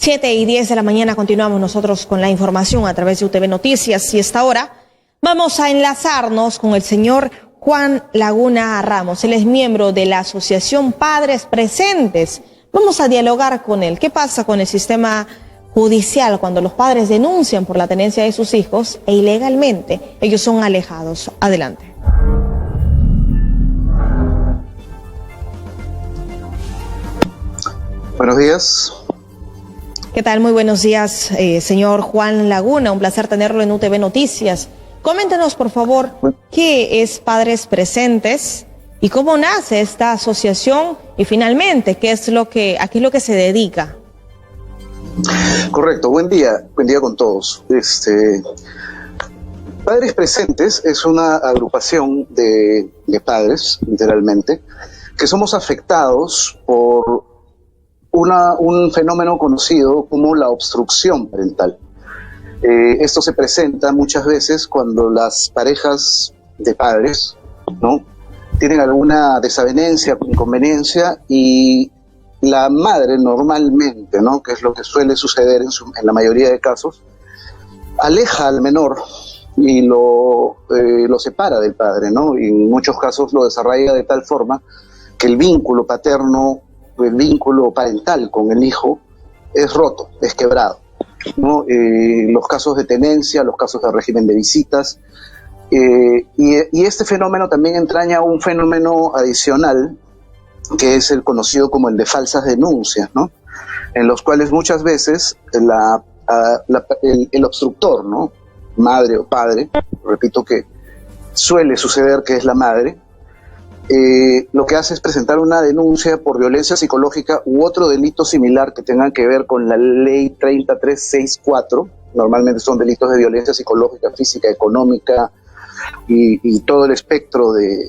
7:10 de la mañana continuamos nosotros con la información a través de UTV Noticias y esta hora vamos a enlazarnos con el señor Juan Laguna Ramos. Él es miembro de la Asociación Padres Presentes. Vamos a dialogar con él. ¿Qué pasa con el sistema judicial cuando los padres denuncian por la tenencia de sus hijos e ilegalmente ellos son alejados? Adelante. Buenos días. ¿Qué tal? Muy buenos días, señor Juan Laguna. Un placer tenerlo en UTV Noticias. Coméntenos, por favor, qué es Padres Presentes y cómo nace esta asociación y finalmente, a qué es lo que se dedica. Correcto, buen día con todos. Padres Presentes es una agrupación de padres, literalmente, que somos afectados por un fenómeno conocido como la obstrucción parental. Esto se presenta muchas veces cuando las parejas de padres, ¿no?, tienen alguna desavenencia, inconveniencia, y la madre normalmente, ¿no?, que es lo que suele suceder en la mayoría de casos, aleja al menor y lo separa del padre, ¿no? Y en muchos casos lo desarraiga de tal forma que el vínculo paterno, el vínculo parental con el hijo es roto, es quebrado, ¿no? Los casos de tenencia, los casos de régimen de visitas, y este fenómeno también entraña un fenómeno adicional que es el conocido como el de falsas denuncias, ¿no?, en los cuales muchas veces el obstructor, ¿no?, madre o padre, repito que suele suceder que es la madre, lo que hace es presentar una denuncia por violencia psicológica u otro delito similar que tenga que ver con la ley 30364. Normalmente son delitos de violencia psicológica, física, económica y todo el espectro de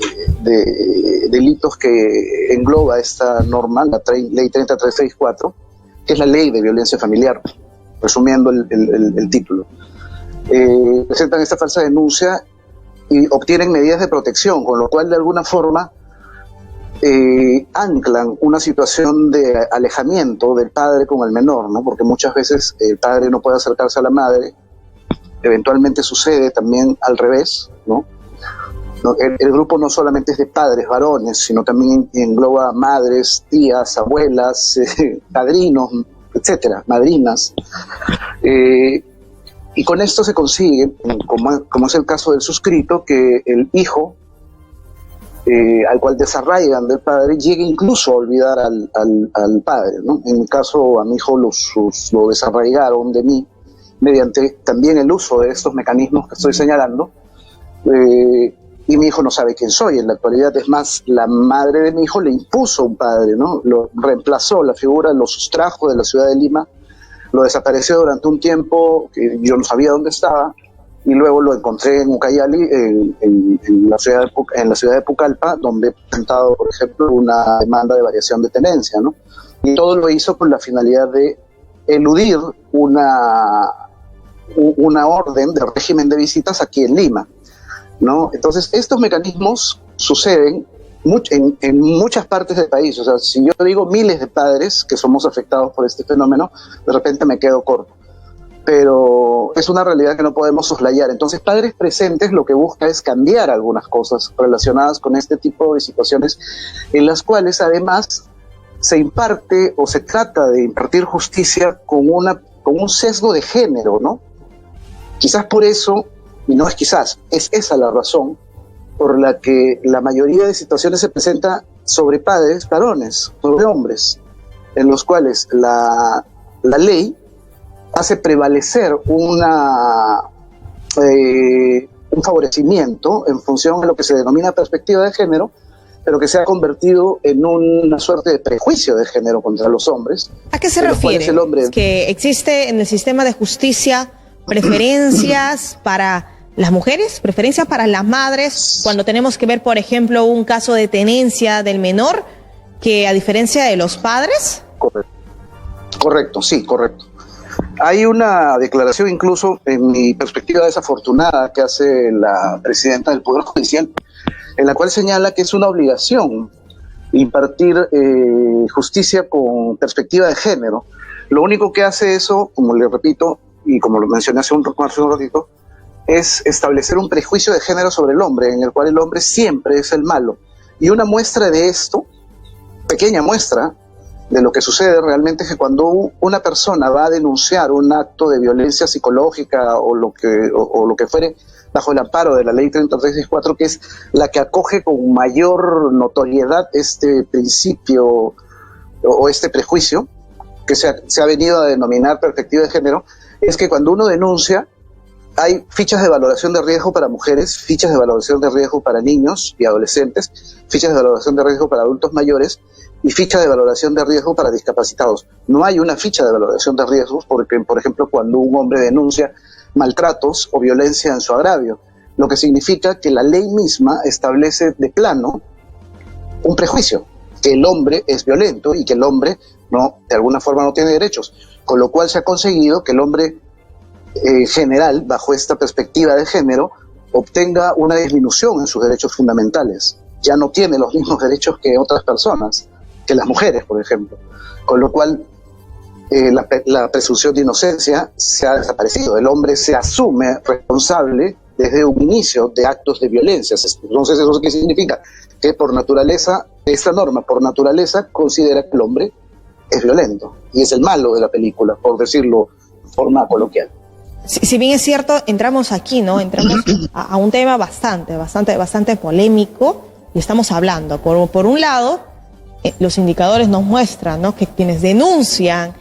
delitos que engloba esta norma, la ley 30364, que es la ley de violencia familiar, resumiendo el título. Presentan esta falsa denuncia y obtienen medidas de protección, con lo cual de alguna forma anclan una situación de alejamiento del padre con el menor, ¿no? Porque muchas veces el padre no puede acercarse a la madre, eventualmente sucede también al revés, ¿no? El grupo no solamente es de padres varones, sino también engloba madres, tías, abuelas, padrinos, etcétera, madrinas. Y con esto se consigue, como es el caso del suscrito, que el hijo, al cual desarraigan del padre, llegue incluso a olvidar al padre, ¿no? En mi caso, a mi hijo lo desarraigaron de mí mediante también el uso de estos mecanismos que estoy señalando, y mi hijo no sabe quién soy en la actualidad. Es más, la madre de mi hijo le impuso un padre, ¿no? Lo reemplazó, la figura lo sustrajo de la ciudad de Lima, lo desapareció durante un tiempo que yo no sabía dónde estaba, y luego lo encontré en Ucayali, en la ciudad de Pucallpa, donde he presentado, por ejemplo, una demanda de variación de tenencia, ¿no? Y todo lo hizo con la finalidad de eludir una orden de régimen de visitas aquí en Lima, ¿no? Entonces, estos mecanismos suceden en muchas partes del país. O sea, si yo digo miles de padres que somos afectados por este fenómeno, de repente me quedo corto. Pero es una realidad que no podemos soslayar. Entonces, Padres Presentes lo que busca es cambiar algunas cosas relacionadas con este tipo de situaciones, en las cuales además se imparte o se trata de impartir justicia con un sesgo de género, ¿no? Quizás por eso, y no es quizás, es esa la razón por la que la mayoría de situaciones se presenta sobre padres varones, sobre hombres, en los cuales la ley hace prevalecer un favorecimiento en función de lo que se denomina perspectiva de género, pero que se ha convertido en una suerte de prejuicio de género contra los hombres. ¿A qué se refiere? ¿Es que existe en el sistema de justicia preferencias para las mujeres, preferencias para las madres, cuando tenemos que ver, por ejemplo, un caso de tenencia del menor, que a diferencia de los padres? Correcto, sí, correcto. Hay una declaración, incluso en mi perspectiva desafortunada, que hace la presidenta del Poder Judicial, en la cual señala que es una obligación impartir justicia con perspectiva de género, Lo único que hace eso, como le repito, y como lo mencioné hace un ratito, es establecer un prejuicio de género sobre el hombre, en el cual el hombre siempre es el malo. Y una muestra de esto, pequeña muestra de lo que sucede realmente, es que cuando una persona va a denunciar un acto de violencia psicológica o lo que fuere, bajo el amparo de la ley 3364, que es la que acoge con mayor notoriedad este principio o este prejuicio, que se ha venido a denominar perspectiva de género, es que cuando uno denuncia, hay fichas de valoración de riesgo para mujeres, fichas de valoración de riesgo para niños y adolescentes, fichas de valoración de riesgo para adultos mayores y fichas de valoración de riesgo para discapacitados. No hay una ficha de valoración de riesgos porque, por ejemplo, cuando un hombre denuncia maltratos o violencia en su agravio, lo que significa que la ley misma establece de plano un prejuicio, que el hombre es violento y que el hombre de alguna forma no tiene derechos, con lo cual se ha conseguido que el hombre general, bajo esta perspectiva de género, obtenga una disminución en sus derechos fundamentales. Ya no tiene los mismos derechos que otras personas, que las mujeres, por ejemplo, con lo cual la presunción de inocencia se ha desaparecido. El hombre se asume responsable desde un inicio de actos de violencia. Entonces, ¿eso qué significa? Que por naturaleza, esta norma por naturaleza considera que el hombre es violento y es el malo de la película, por decirlo de forma coloquial. Si bien es cierto, entramos aquí, ¿no? Entramos a un tema bastante polémico y estamos hablando. Por un lado, los indicadores nos muestran, ¿no?, que quienes denuncian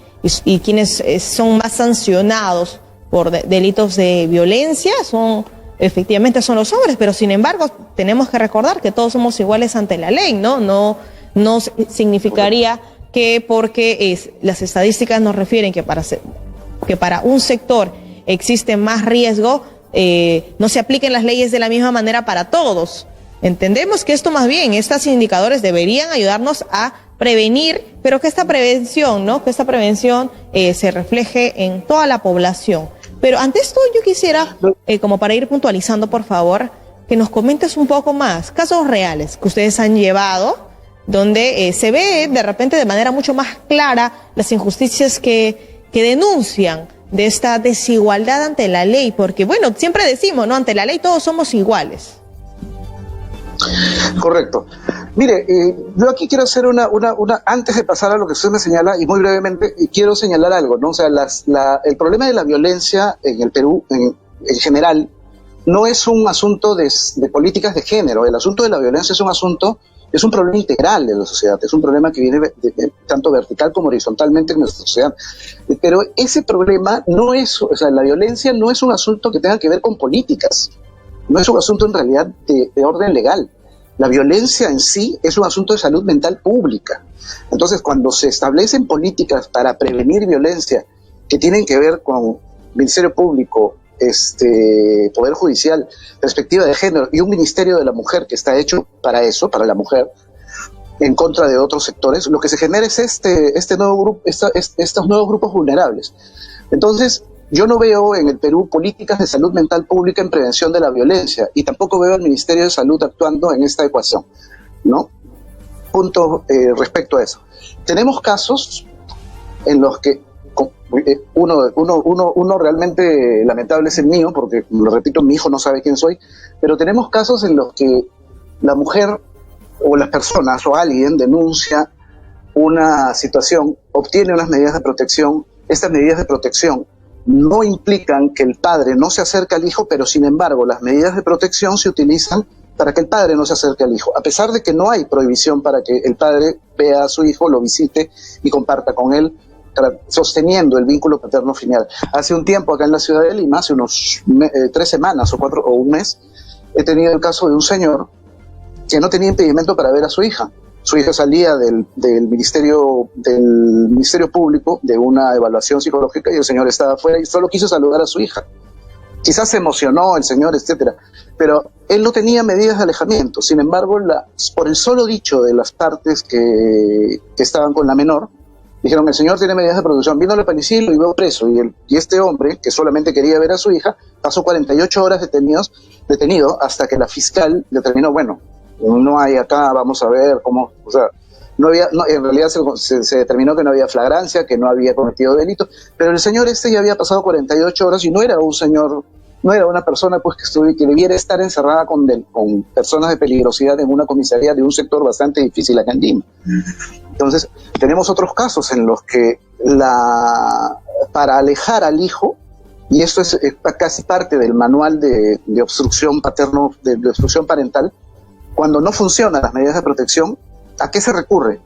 y quienes son más sancionados por delitos de violencia efectivamente son los hombres, pero sin embargo tenemos que recordar que todos somos iguales ante la ley, ¿no? No significaría que porque las estadísticas nos refieren que para un sector existe más riesgo, no se apliquen las leyes de la misma manera para todos. Entendemos que esto más bien, estos indicadores deberían ayudarnos a prevenir, pero que esta prevención, ¿no?, se refleje en toda la población. Pero ante esto yo quisiera, como para ir puntualizando, por favor, que nos comentes un poco más, casos reales que ustedes han llevado, donde se ve de repente de manera mucho más clara las injusticias que denuncian de esta desigualdad ante la ley, porque bueno, siempre decimos, ¿no?, ante la ley todos somos iguales. Correcto. Mire, yo aquí quiero hacer antes de pasar a lo que usted me señala, y muy brevemente, quiero señalar algo, ¿no? O sea, el problema de la violencia en el Perú, en general, no es un asunto de políticas de género. El asunto de la violencia es un problema integral de la sociedad, es un problema que viene tanto vertical como horizontalmente en nuestra sociedad. Pero ese problema la violencia no es un asunto que tenga que ver con políticas, no es un asunto en realidad de orden legal. La violencia en sí es un asunto de salud mental pública. Entonces, cuando se establecen políticas para prevenir violencia que tienen que ver con Ministerio Público, Poder Judicial, perspectiva de género y un Ministerio de la Mujer que está hecho para eso, para la mujer, en contra de otros sectores, lo que se genera es estos nuevos grupos vulnerables. Entonces, yo no veo en el Perú políticas de salud mental pública en prevención de la violencia y tampoco veo al Ministerio de Salud actuando en esta ecuación, ¿no? Punto respecto a eso. Tenemos casos en los que uno realmente lamentable es el mío, porque, lo repito, mi hijo no sabe quién soy, pero tenemos casos en los que la mujer o las personas o alguien denuncia una situación, obtiene unas medidas de protección. Estas medidas de protección no implican que el padre no se acerque al hijo, pero sin embargo las medidas de protección se utilizan para que el padre no se acerque al hijo, a pesar de que no hay prohibición para que el padre vea a su hijo, lo visite y comparta con él, sosteniendo el vínculo paterno-filial. Hace un tiempo acá en la ciudad de Lima, hace unos 3 semanas o un mes, he tenido el caso de un señor que no tenía impedimento para ver a su hija. Su hija salía del Ministerio Público de una evaluación psicológica y el señor estaba afuera y solo quiso saludar a su hija. Quizás se emocionó el señor, etcétera, pero él no tenía medidas de alejamiento. Sin embargo, por el solo dicho de las partes que estaban con la menor, dijeron: el señor tiene medidas de protección. Vino la policía y lo llevó preso. Y este hombre, que solamente quería ver a su hija, pasó 48 horas detenido hasta que la fiscal determinó: bueno, no hay acá, vamos a ver cómo, o sea, en realidad se determinó que no había flagrancia, que no había cometido delito, pero el señor ya había pasado 48 horas y no era un señor, no era una persona pues que debiera estar encerrada con personas de peligrosidad en una comisaría de un sector bastante difícil acá en Lima. Entonces, tenemos otros casos en los que para alejar al hijo, y esto es casi parte del manual de obstrucción de obstrucción parental, cuando no funcionan las medidas de protección, ¿a qué se recurre?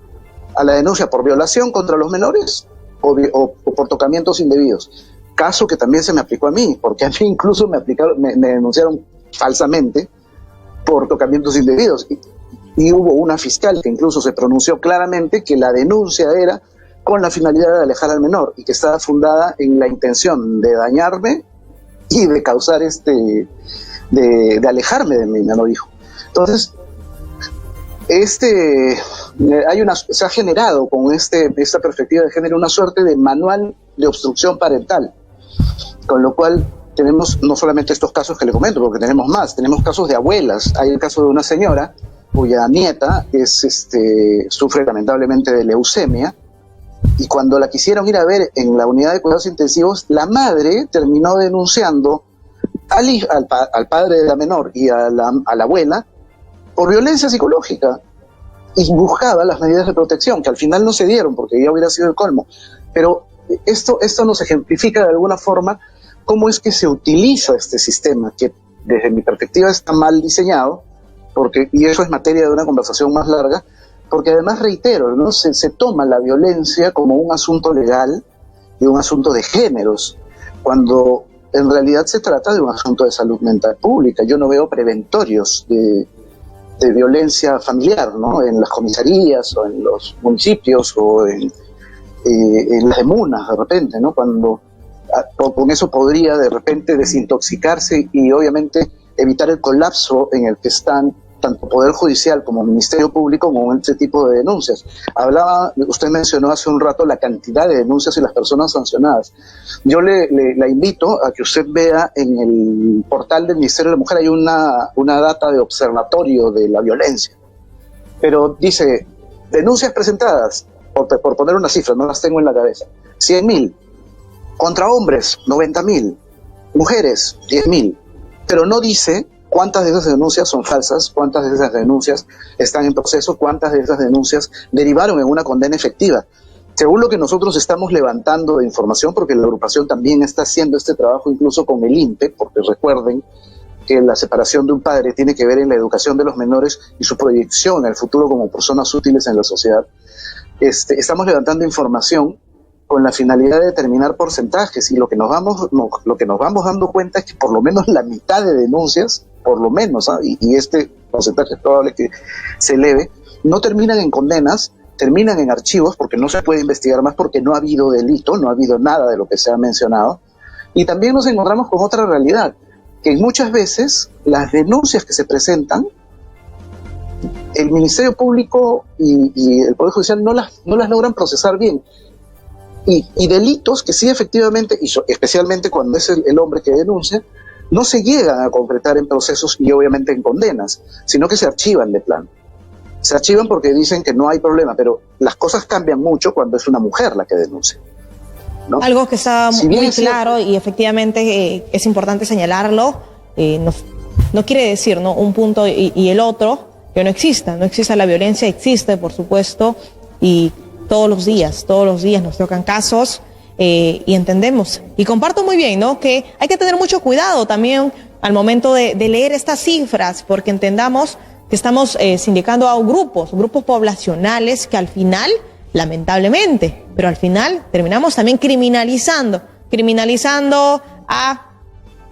¿A la denuncia por violación contra los menores o por tocamientos indebidos? Caso que también se me aplicó a mí, porque a mí incluso me denunciaron falsamente por tocamientos indebidos. Y hubo una fiscal que incluso se pronunció claramente que la denuncia era con la finalidad de alejar al menor y que estaba fundada en la intención de dañarme y de causar de alejarme de mi menor hijo. Entonces, se ha generado con esta perspectiva de género una suerte de manual de obstrucción parental, con lo cual tenemos no solamente estos casos que le comento, porque tenemos más, tenemos casos de abuelas. Hay el caso de una señora cuya nieta sufre lamentablemente de leucemia, y cuando la quisieron ir a ver en la unidad de cuidados intensivos, la madre terminó denunciando al padre de la menor y a la abuela por violencia psicológica, y buscaba las medidas de protección, que al final no se dieron porque ya hubiera sido el colmo. Pero esto nos ejemplifica de alguna forma cómo es que se utiliza este sistema, que desde mi perspectiva está mal diseñado, y eso es materia de una conversación más larga, porque además, reitero, ¿no? Se toma la violencia como un asunto legal y un asunto de géneros, cuando en realidad se trata de un asunto de salud mental pública. Yo no veo preventorios de violencia familiar, ¿no? En las comisarías o en los municipios o en las emunas de repente, ¿no? Cuando con eso podría de repente desintoxicarse y obviamente evitar el colapso en el que están tanto Poder Judicial como Ministerio Público con este tipo de denuncias. Usted mencionó hace un rato la cantidad de denuncias y las personas sancionadas. Yo la invito a que usted vea en el portal del Ministerio de la Mujer, hay una data de observatorio de la violencia, pero dice, denuncias presentadas, por poner una cifra, no las tengo en la cabeza, 100.000, contra hombres, 90.000, mujeres, 10.000, pero no dice cuántas de esas denuncias son falsas, cuántas de esas denuncias están en proceso, cuántas de esas denuncias derivaron en una condena efectiva. Según lo que nosotros estamos levantando de información, porque la agrupación también está haciendo este trabajo incluso con el INPE, porque recuerden que la separación de un padre tiene que ver en la educación de los menores y su proyección en el futuro como personas útiles en la sociedad. Estamos levantando información con la finalidad de determinar porcentajes, y lo que nos vamos dando cuenta es que por lo menos la mitad de denuncias, por lo menos, y este porcentaje es probable que se eleve, no terminan en condenas, terminan en archivos porque no se puede investigar más, porque no ha habido delito, no ha habido nada de lo que se ha mencionado. Y también nos encontramos con otra realidad, que muchas veces las denuncias que se presentan, el Ministerio Público y el Poder Judicial no las logran procesar bien. Y delitos que sí efectivamente, y especialmente cuando es el hombre que denuncia, no se llegan a concretar en procesos y obviamente en condenas, sino que se archivan de plano. Se archivan porque dicen que no hay problema, pero las cosas cambian mucho cuando es una mujer la que denuncia, ¿no? Algo que está muy claro y efectivamente es importante señalarlo, no quiere decir, ¿no?, un punto y el otro que no exista la violencia, existe por supuesto, y todos los días nos tocan casos y entendemos. Y comparto muy bien, ¿no?, que hay que tener mucho cuidado también al momento de leer estas cifras, porque entendamos que estamos sindicando a grupos poblacionales que al final, lamentablemente, pero al final terminamos también criminalizando a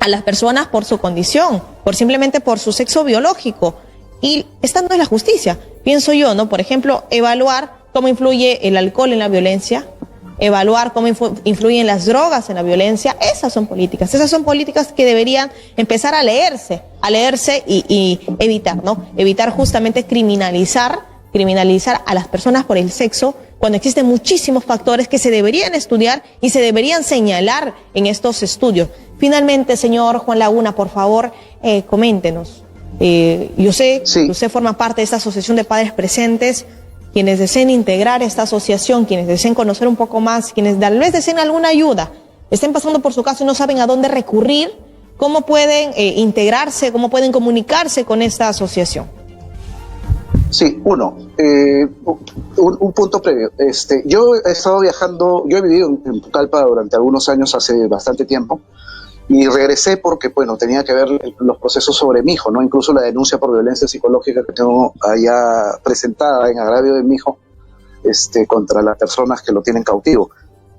las personas por su condición, simplemente por su sexo biológico. Y esta no es la justicia, pienso yo, ¿no? Por ejemplo, evaluar cómo influye el alcohol en la violencia, evaluar cómo influyen las drogas en la violencia. Esas son políticas que deberían empezar a leerse y evitar, ¿no? Evitar justamente criminalizar a las personas por el sexo, cuando existen muchísimos factores que se deberían estudiar y se deberían señalar en estos estudios. Finalmente, señor Juan Laguna, por favor, coméntenos. Yo sé que usted forma parte de esta asociación de padres presentes. quienes deseen integrar esta asociación, quienes deseen conocer un poco más, quienes tal vez deseen alguna ayuda, estén pasando por su caso y no saben a dónde recurrir, cómo pueden integrarse, cómo pueden comunicarse con esta asociación? Sí, un punto previo. Yo he estado viajando, yo he vivido en Pucallpa durante algunos años, hace bastante tiempo, y regresé porque, bueno, tenía que ver los procesos sobre mi hijo, ¿no? Incluso la denuncia por violencia psicológica que tengo allá presentada en agravio de mi hijo, contra las personas que lo tienen cautivo.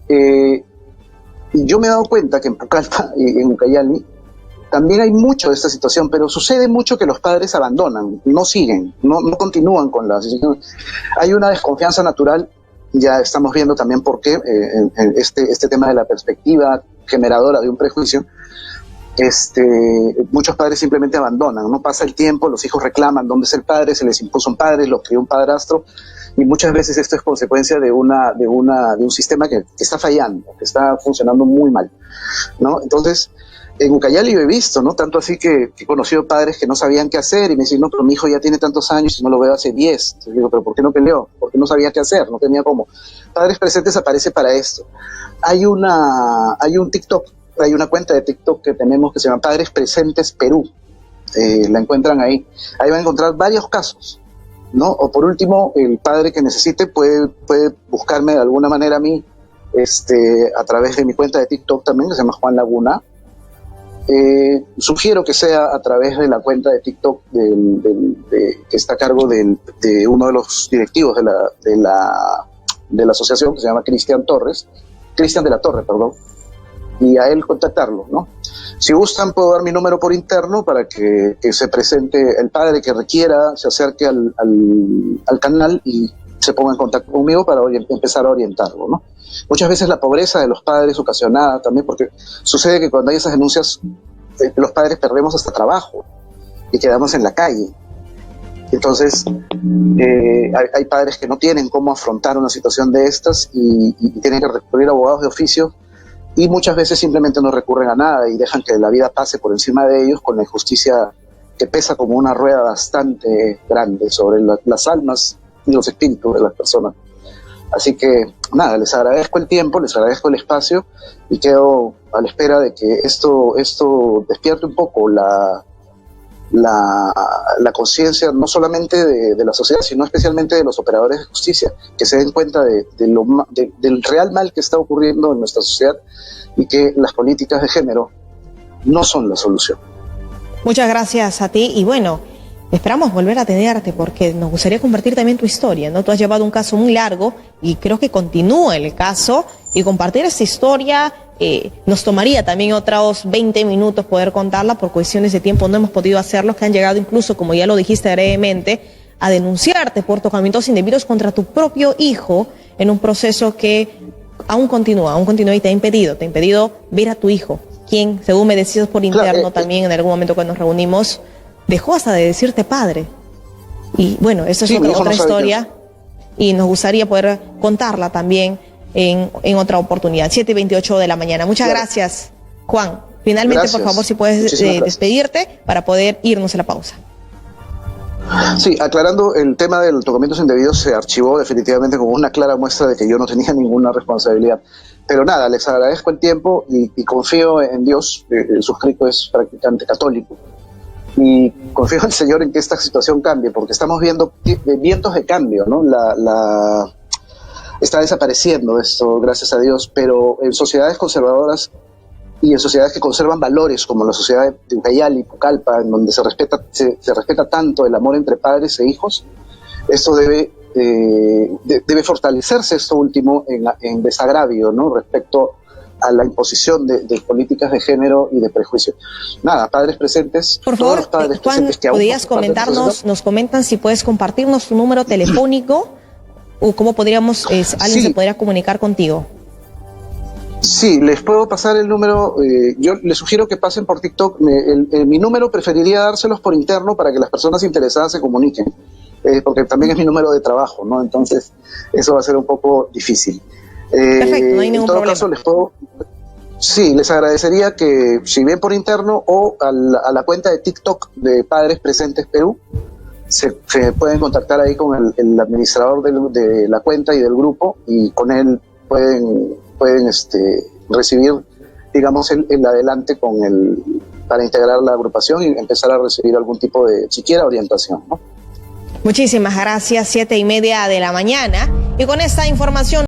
Yo me he dado cuenta que en Pucallpa y en Ucayali también hay mucho de esta situación, pero sucede mucho que los padres abandonan, no siguen, no continúan con la situación. Hay una desconfianza natural, ya estamos viendo también por qué, este tema de la perspectiva generadora de un prejuicio. Muchos padres simplemente abandonan, no pasa el tiempo, los hijos reclaman dónde es el padre, se les impuso un padre, los crió un padrastro, y muchas veces esto es consecuencia de un sistema que está fallando, que está funcionando muy mal, ¿no? Entonces, en Ucayali yo he visto, ¿no? Tanto así que he conocido padres que no sabían qué hacer y me dicen, no, pero mi hijo ya tiene tantos años y no lo veo hace 10. Entonces digo, pero ¿por qué no peleó? Porque no sabía qué hacer, no tenía cómo. Padres Presentes aparece para esto. Hay un TikTok, hay una cuenta de TikTok que tenemos que se llama Padres Presentes Perú. La encuentran ahí. Ahí van a encontrar varios casos, ¿no? O por último, el padre que necesite puede buscarme de alguna manera a mí, a través de mi cuenta de TikTok también, que se llama Juan Laguna. Sugiero que sea a través de la cuenta de TikTok que está a cargo de uno de los directivos de la asociación, que se llama Cristian de la Torre, perdón, y a él contactarlo, ¿no? Si gustan, puedo dar mi número por interno para que se presente el padre que requiera, se acerque al canal y se ponga en contacto conmigo para empezar a orientarlo, ¿no? Muchas veces la pobreza de los padres ocasionada también, porque sucede que cuando hay esas denuncias, los padres perdemos hasta trabajo y quedamos en la calle. Entonces, hay padres que no tienen cómo afrontar una situación de estas y tienen que recurrir a abogados de oficio, y muchas veces simplemente no recurren a nada y dejan que la vida pase por encima de ellos, con la injusticia que pesa como una rueda bastante grande sobre las almas y los espíritus de las personas. Así que, nada, les agradezco el tiempo, les agradezco el espacio y quedo a la espera de que esto despierte un poco la conciencia, no solamente de la sociedad, sino especialmente de los operadores de justicia, que se den cuenta del real mal que está ocurriendo en nuestra sociedad y que las políticas de género no son la solución. Muchas gracias a ti y bueno, esperamos volver a tenerte porque nos gustaría compartir también tu historia, ¿no? Tú has llevado un caso muy largo y creo que continúa el caso, y compartir esta historia nos tomaría también otros 20 minutos poder contarla. Por cuestiones de tiempo no hemos podido hacerlo, que han llegado incluso, como ya lo dijiste brevemente, a denunciarte por tocamientos indebidos contra tu propio hijo en un proceso que aún continúa y te ha impedido ver a tu hijo, quien, según me decías por interno también en algún momento cuando nos reunimos, dejó hasta de decirte padre. Y bueno, eso es otra historia y nos gustaría poder contarla también en otra oportunidad. 7:28 de la mañana. Muchas gracias, Juan. Finalmente, gracias. Por favor, si puedes despedirte para poder irnos a la pausa. Sí, aclarando, el tema de los tocamientos indebidos se archivó definitivamente como una clara muestra de que yo no tenía ninguna responsabilidad. Pero nada, les agradezco el tiempo y confío en Dios. El suscrito es practicante católico. Y confío en el Señor en que esta situación cambie, porque estamos viendo vientos de cambio, ¿no? Está desapareciendo esto, gracias a Dios, pero en sociedades conservadoras y en sociedades que conservan valores como la sociedad de Ucayali, Pucallpa, en donde se respeta tanto el amor entre padres e hijos, esto debe fortalecerse, esto último, en desagravio, ¿no? Respecto a la imposición de políticas de género y de prejuicio. Nada, padres presentes. Por favor, Juan, ¿podrías comentarnos, nos comentan si puedes compartirnos tu número telefónico o cómo podríamos, alguien se podría comunicar contigo? Sí, les puedo pasar el número. Yo les sugiero que pasen por TikTok. Mi número preferiría dárselos por interno para que las personas interesadas se comuniquen, porque también es mi número de trabajo, ¿no? Entonces, eso va a ser un poco difícil. Perfecto, no hay ningún problema. En todo caso, les agradecería que si ven por interno o a la cuenta de TikTok de Padres Presentes Perú, se pueden contactar ahí con el administrador de la cuenta y del grupo, y con él pueden recibir, digamos, el adelante para integrar la agrupación y empezar a recibir algún tipo de, siquiera, orientación, ¿no? Muchísimas gracias, 7:30 de la mañana. Y con esta información